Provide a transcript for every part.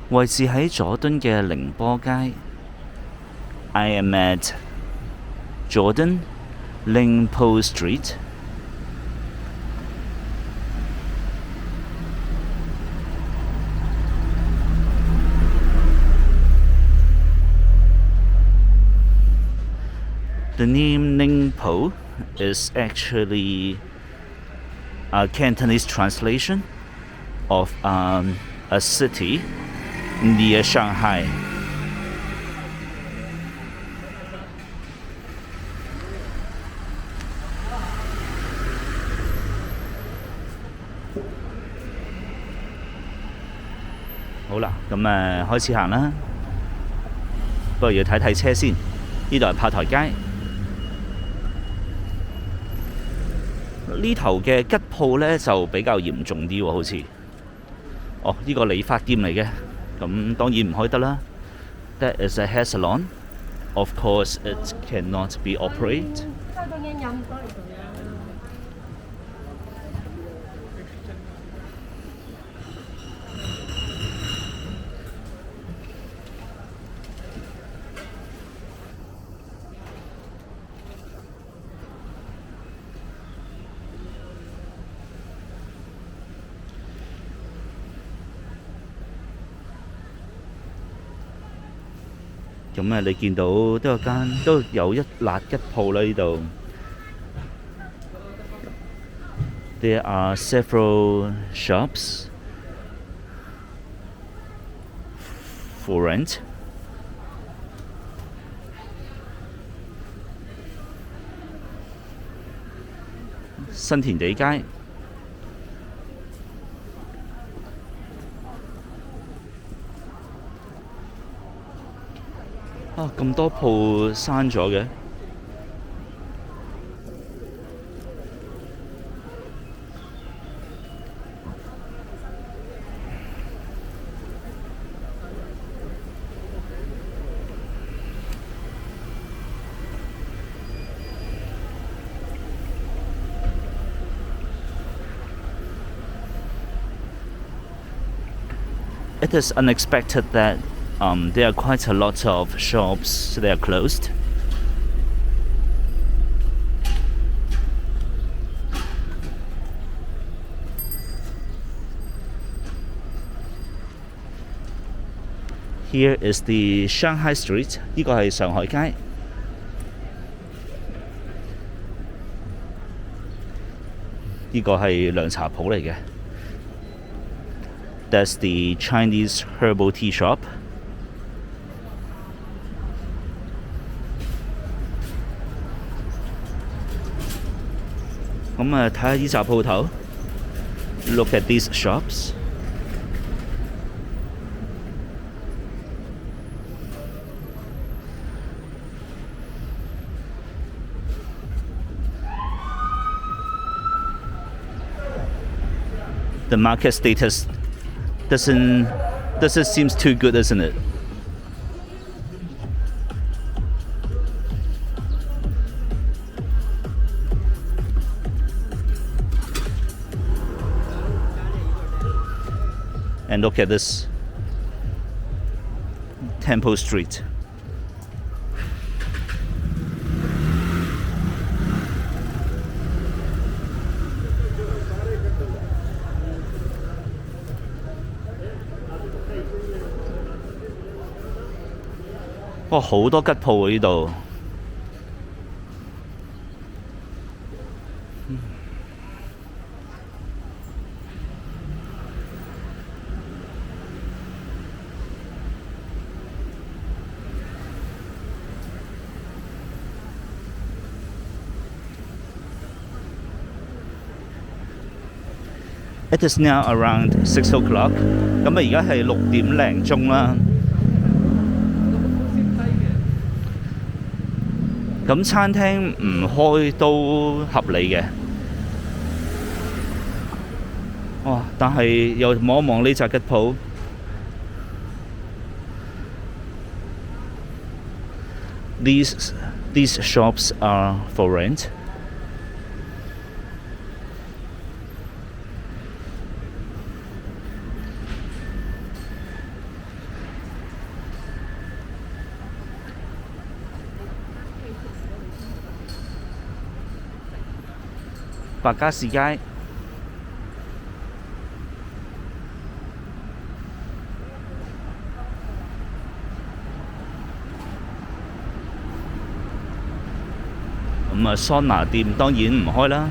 位置喺佐敦嘅寧波街。I am at Jordan Ningpo Street. The name Ningpo is actually a Cantonese translation of a city near Shanghai. 好啦，咁開始行啦。不過要睇睇車先。呢度係炮台街。呢頭嘅吉鋪呢就比較嚴重啲喎，好似。哦，呢個理髮店嚟嘅，咁當然唔開得啦。That is a hair salon. Of course, it cannot be operated. 咁你見到都有一辣吉鋪啦呢度。There are several shops for rent. 新田地街。咁多鋪閂咗嘅。It is unexpected that there are quite a lot of shops that are closed. Here is the Shanghai Street. 呢個係上海街。呢個係涼茶鋪嚟嘅。That's the Chinese herbal tea shop. 咁睇下呢紮鋪頭。Look at these shops. The market status doesn't seem too good, isn't it? And look at this Temple Street. 哇，好多吉鋪喎呢度。It is now around 6 o'clock. 咁而家係6點零鐘啦。咁餐廳唔開都合理嘅。哇！但係又望一望呢隻吉鋪。These shops are for rent. 白加士街。咁啊，桑拿店當然唔開啦，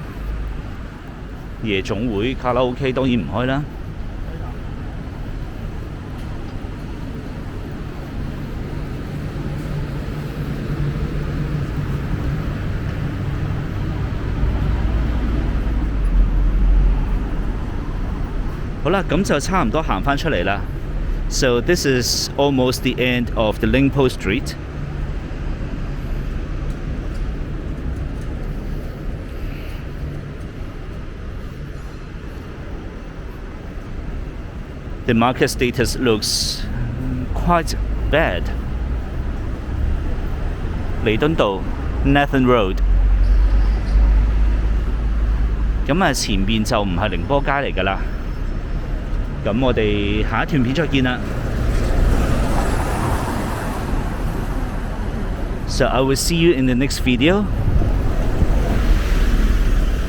夜總會、卡拉 OK 當然唔開啦。好啦，咁就差唔多行返出嚟啦。So this is almost the end of the Ning Street. The market status looks quite bad. 彌敦道 Nathan Road。咁啊，前面就唔係寧波街嚟㗎啦。咁我哋下一段片再見啦。So I will see you in the next video.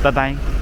Bye bye.